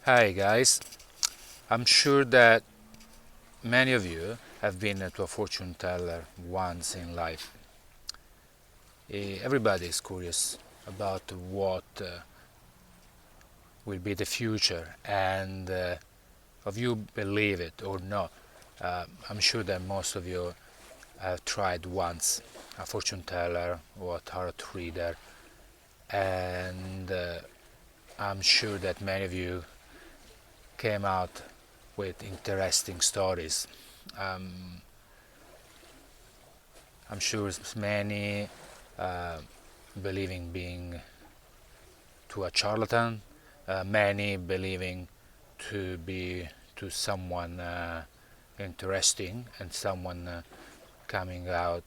Hi guys, I'm sure that many of you have been to a fortune teller once in life. Everybody is curious about what will be the future and if you believe it or not. I'm sure that most of you have tried once a fortune teller or a tarot reader, and I'm sure that many of you came out with interesting stories. Um, I'm sure many uh, believing being to a charlatan, many believing to be to someone interesting, and someone coming out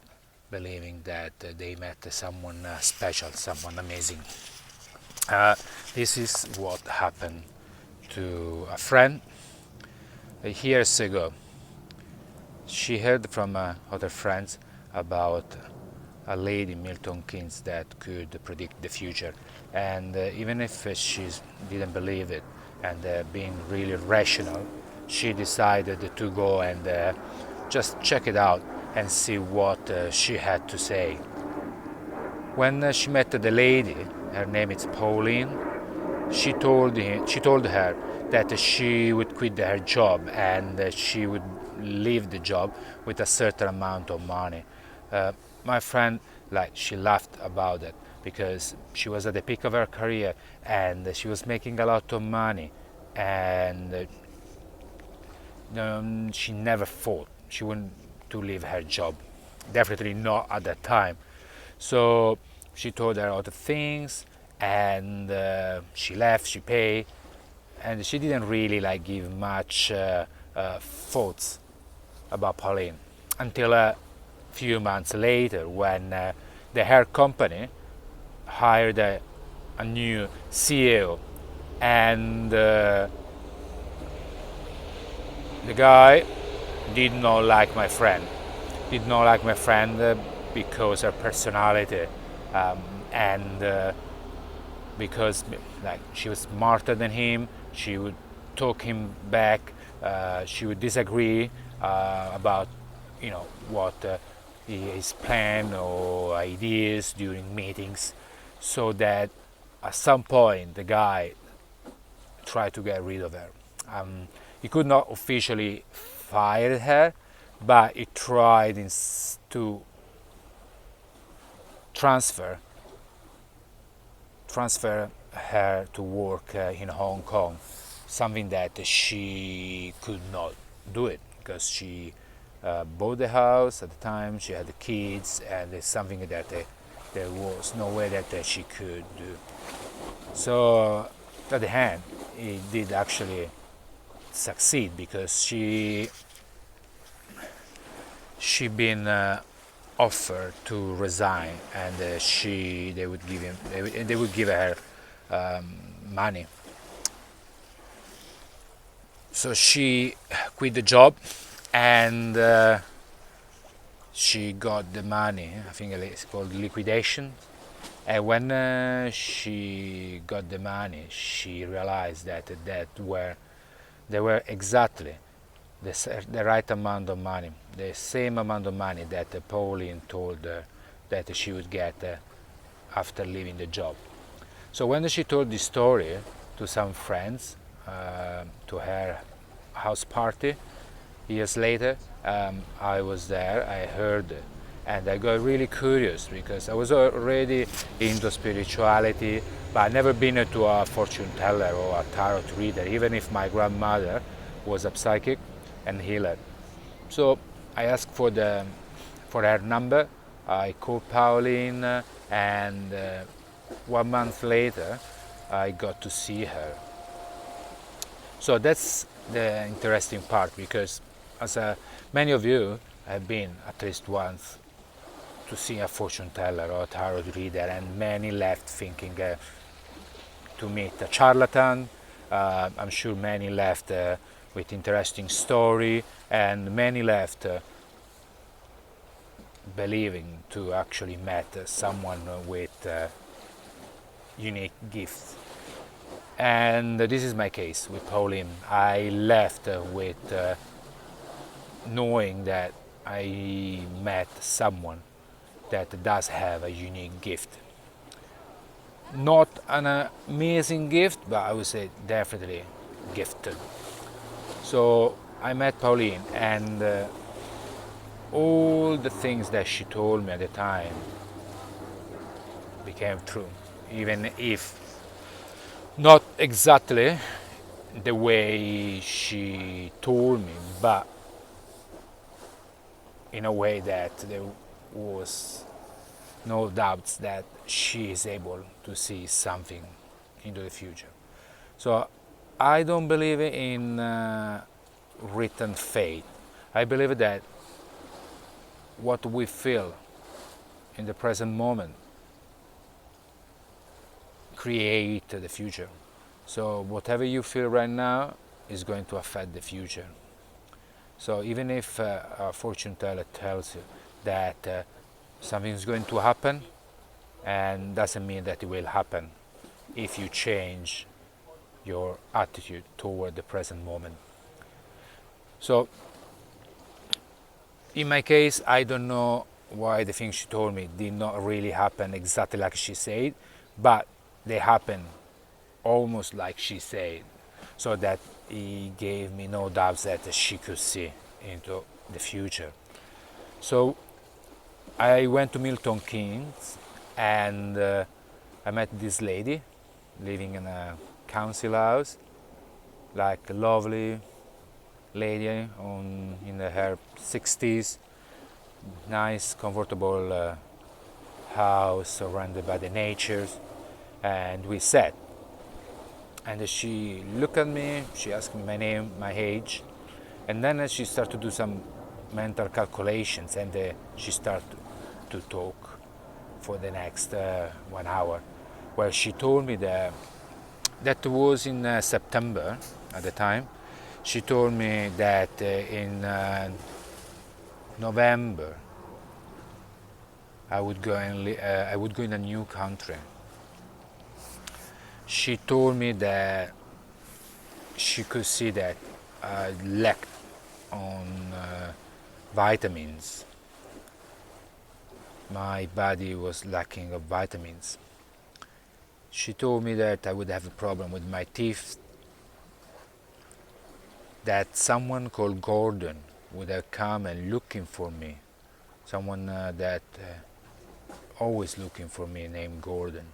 believing that they met someone special, someone amazing. Uh, this is what happened to a friend years ago. She heard from other friends about a lady, Milton Keynes, that could predict the future. And even if she didn't believe it, and being really rational, she decided to go and just check it out and see what she had to say. When she met the lady, her name is Pauline, she told her that she would quit her job and she would leave the job with a certain amount of money. Uh, my friend, like, she laughed about it because she was at the peak of her career and she was making a lot of money, and she never thought she wouldn't to leave her job. Definitely not at that time. So she told her other things, and she left. She paid, and she didn't really like give much thoughts about Pauline until a few months later when the hair company hired a new CEO, and the guy did not like my friend. Did not like my friend because her personality, um, and because like she was smarter than him. She would talk him back. She would disagree about what his plan or ideas during meetings, so that at some point the guy tried to get rid of her. He could not officially fire her, but he tried to transfer transfer her to work in Hong Kong, something that she could not do it because she bought the house at the time, she had the kids, and it's something that there was no way that she could do. So, at the end, it did actually succeed because she been offered to resign, and they would give her money. So she quit the job, and she got the money. I think it's called liquidation. And when she got the money, she realized that they were exactly the right amount of money, the same amount of money that Pauline told her that she would get after leaving the job. So when she told this story to some friends, to her house party years later, I was there, I heard it, and I got really curious because I was already into spirituality, but I'd never been to a fortune teller or a tarot reader, even if my grandmother was a psychic and healer. So I asked for her number. I called Pauline, and 1 month later, I got to see her. So that's the interesting part because, as many of you have been at least once to see a fortune teller or a tarot reader, and many left thinking to meet a charlatan. I'm sure many left with interesting story, and many left believing to actually met someone with unique gifts. And this is my case with Pauline. I left with knowing that I met someone that does have a unique gift. Not an amazing gift, but I would say definitely gifted. So I met Pauline, and all the things that she told me at the time became true, even if not exactly the way she told me, but in a way that there was no doubts that she is able to see something into the future. So I don't believe in written fate. I believe that what we feel in the present moment create the future. So whatever you feel right now is going to affect the future. So even if a fortune teller tells you that something is going to happen, and doesn't mean that it will happen if you change your attitude toward the present moment. So in my case, I don't know why the things she told me did not really happen exactly like she said, but they happened almost like she said, so that it gave me no doubts that she could see into the future. So I went to Milton Keynes, and I met this lady living in a council house, like a lovely lady in her 60s, nice, comfortable house surrounded by the natures, and we sat. And she looked at me, she asked me my name, my age, and then she started to do some mental calculations, and she started to talk for the next 1 hour. Well, she told me that was in September at the time. She told me that in November I would go in a new country. She told me that she could see that I lacked on vitamins. My body was lacking of vitamins. She told me that I would have a problem with my teeth, that someone called Gordon would have come and looking for me, someone that always looking for me, named Gordon.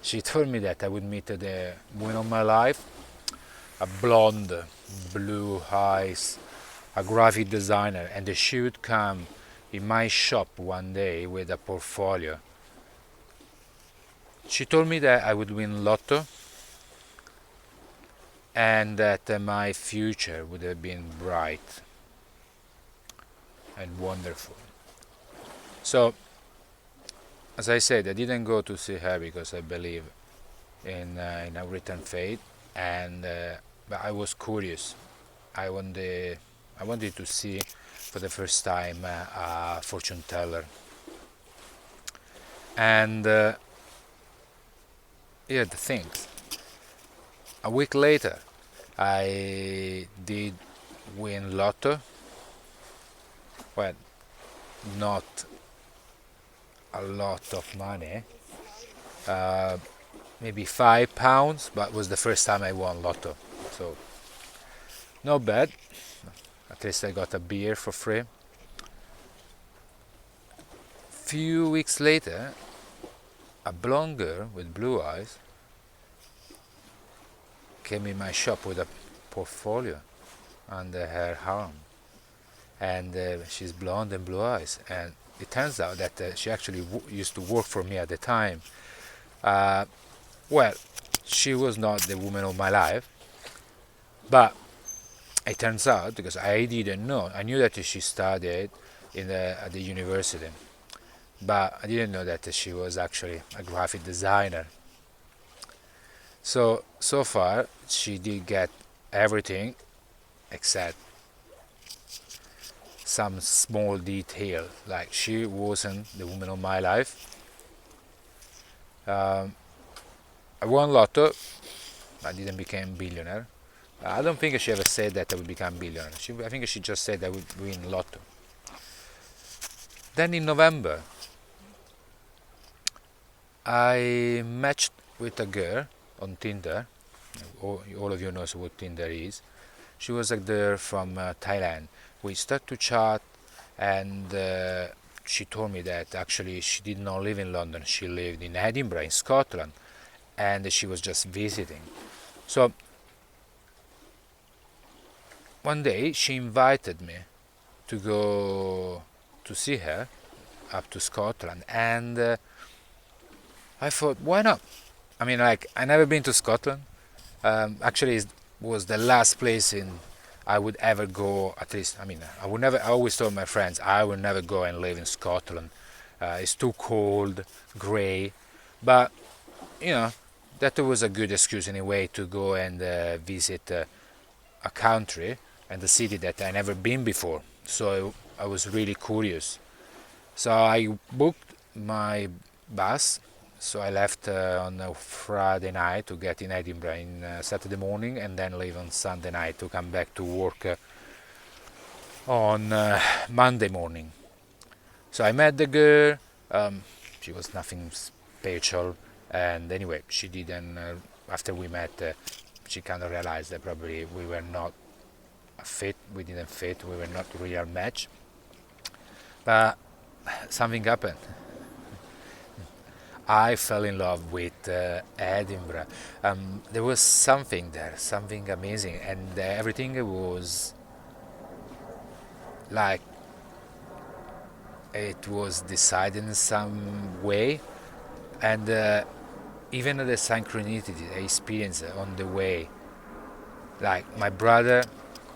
She told me that I would meet the woman of my life, a blonde, blue eyes, a graphic designer, and she would come in my shop one day with a portfolio. She told me that I would win lotto, and that my future would have been bright and wonderful. So, as I said, I didn't go to see her because I believe in a written fate, and but I was curious. I wanted to see for the first time a fortune teller, and yeah, the things. A week later, I did win lotto. Well, not a lot of money, maybe £5, but it was the first time I won lotto, so not bad. At least I got a beer for free. Few weeks later, a blonde girl with blue eyes came in my shop with a portfolio under her arm, and she's blonde and blue eyes, and it turns out that she actually used to work for me at the time. Well, she was not the woman of my life, but it turns out, because I didn't know, I knew that she studied at the university, but I didn't know that she was actually a graphic designer. So far, she did get everything except some small detail, like she wasn't the woman of my life. I won lotto. I didn't become billionaire. I don't think she ever said that I would become billionaire. I think she just said I would win lotto. Then in November, I matched with a girl on Tinder. All of you knows what Tinder is. She was a girl from Thailand. We started to chat, and she told me that actually she did not live in London. She lived in Edinburgh, in Scotland, and she was just visiting. So one day she invited me to go to see her up to Scotland, and I thought, why not? I mean, like, I never been to Scotland. Actually, it was the last place in I would ever go. At least, I mean, I would never. I always told my friends I would never go and live in Scotland. It's too cold, grey. But you know, that was a good excuse anyway to go and visit a country and a city that I never been before. So I was really curious. So I booked my bus. So I left on a Friday night to get in Edinburgh in Saturday morning, and then leave on Sunday night to come back to work on Monday morning. So I met the girl. She was nothing special, and anyway, she didn't. After we met, she kind of realized that probably we were not a fit. We didn't fit. We were not a real match. But something happened. I fell in love with Edinburgh. There was something there, something amazing, and everything was like it was decided in some way, and even the synchronicity I experienced on the way, like my brother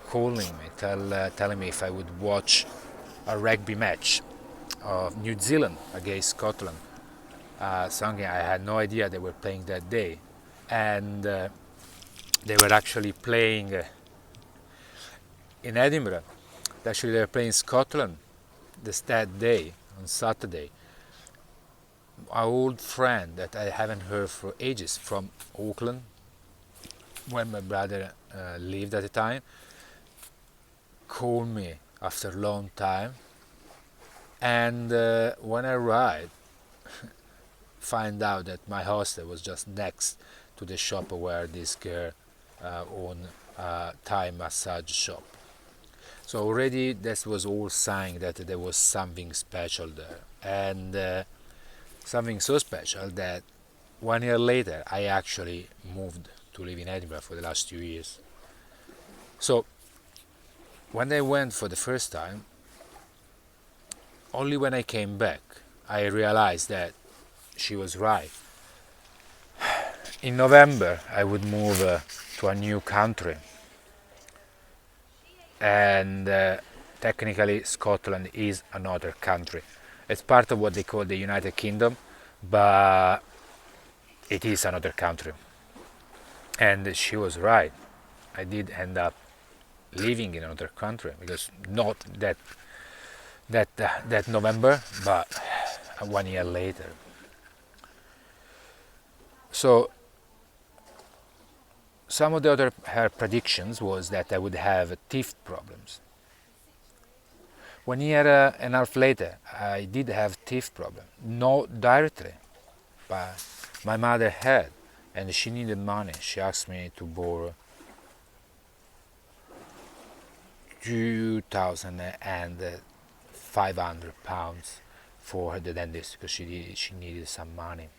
calling me, telling me if I would watch a rugby match of New Zealand against Scotland. Something I had no idea they were playing that day, and they were actually playing in Edinburgh. Actually, they were playing Scotland that day on Saturday. Our old friend that I haven't heard for ages from Auckland, when my brother lived at the time, called me after a long time, and when I arrived, find out that my hostel was just next to the shop where this girl owned a Thai massage shop. So already this was all sign that there was something special there, and something so special that 1 year later I actually moved to live in Edinburgh for the last 2 years. So when I went for the first time, only when I came back I realized that she was right. In November I would move to a new country, and technically Scotland is another country. It's part of what they call the United Kingdom, but it is another country. And she was right. I did end up living in another country, because not that November, but 1 year later. So some of the other her predictions was that I would have teeth problems. 1 year and a half later, I did have teeth problem. Not directly, but my mother had, and she needed money. She asked me to borrow £2,500 for the dentist, because she needed some money.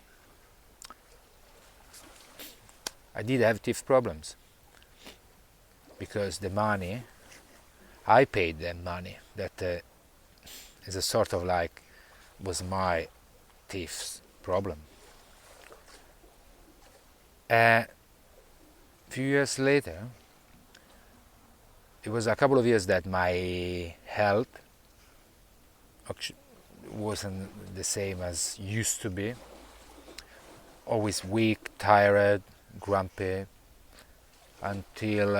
I did have teeth problems, because the money, I paid them money that is a sort of like was my teeth problem. A few years later, it was a couple of years that my health wasn't the same as used to be. Always weak, tired, grumpy, until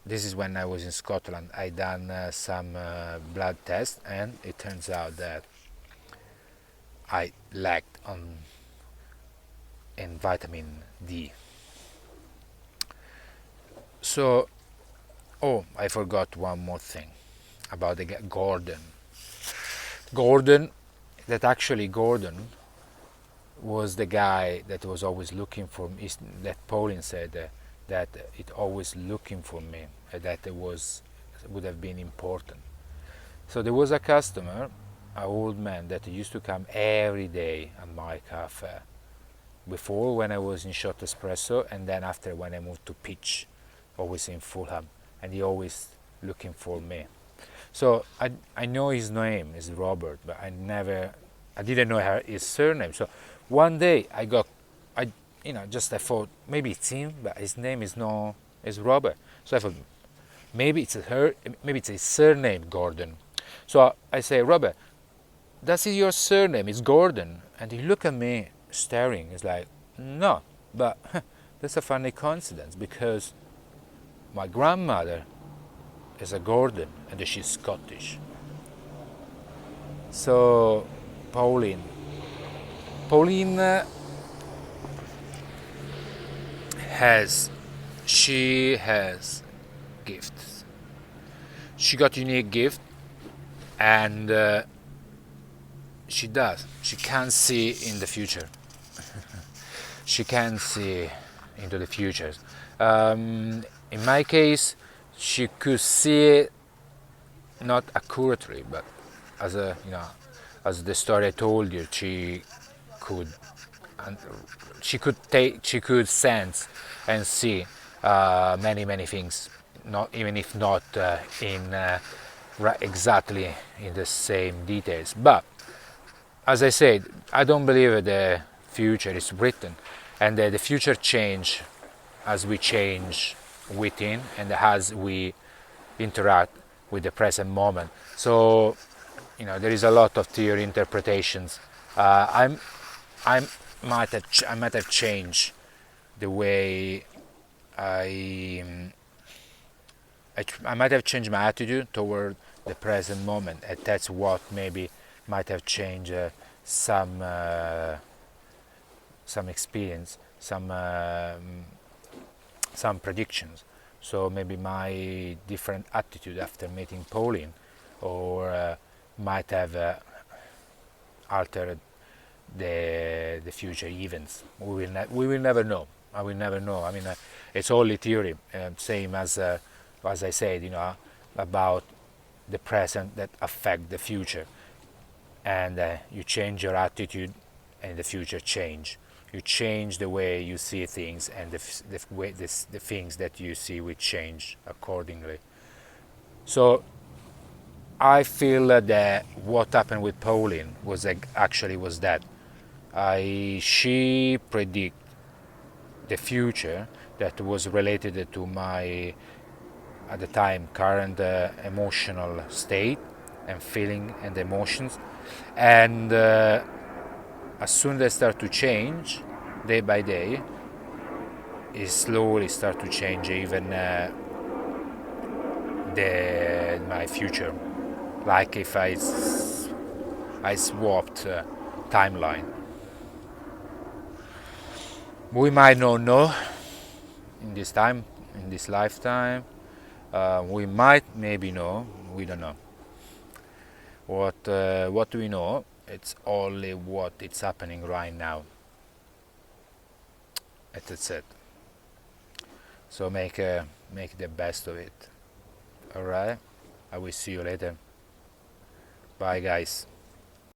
this is when I was in Scotland. I done some blood tests, and it turns out that I lacked in vitamin D. So, oh, I forgot one more thing about the Gordon. Gordon, that actually Gordon was the guy that was always looking for me. That Pauline said that it always looking for me, that it would have been important. So there was a customer, an old man that used to come every day at my cafe. Before, when I was in Shot Espresso, and then after when I moved to Pitch, always in Fulham, and he always looking for me. So I know his name is Robert, but I didn't know his surname. So one day I thought maybe it's him, but his name is Robert. So I thought maybe it's his surname, Gordon. So I say, Robert, that's your surname, it's Gordon. And he looked at me staring. He's like, no, but that's a funny coincidence because my grandmother is a Gordon and she's Scottish. So Pauline has gifts. She got unique gift, and she can see in the future. She can see into the future. In my case, she could see it not accurately, but as the story I told you, she could sense and see many things, not even if not in exactly in the same details. But as I said, I don't believe the future is written, and the future change as we change within and as we interact with the present moment. So there is a lot of theory interpretations. I might have changed the way I might have changed my attitude toward the present moment, and that's what maybe might have changed some experience, some predictions. So maybe my different attitude after meeting Pauline, or might have altered the future events. We will never know. I will never know. I mean, it's only theory, same as I said, about the present that affect the future, and you change your attitude, and the future change. You change the way you see things, and the things that you see will change accordingly. So I feel that what happened with Pauline was that she predict the future that was related to my, at the time, current emotional state and feeling and emotions, and as soon as they start to change day by day, it slowly start to change even my future, like if I swapped timeline. We might not know in this lifetime. We might maybe know. We don't know. What do we know? It's only what it's happening right now. That's it. So make the best of it. All right. I will see you later. Bye, guys.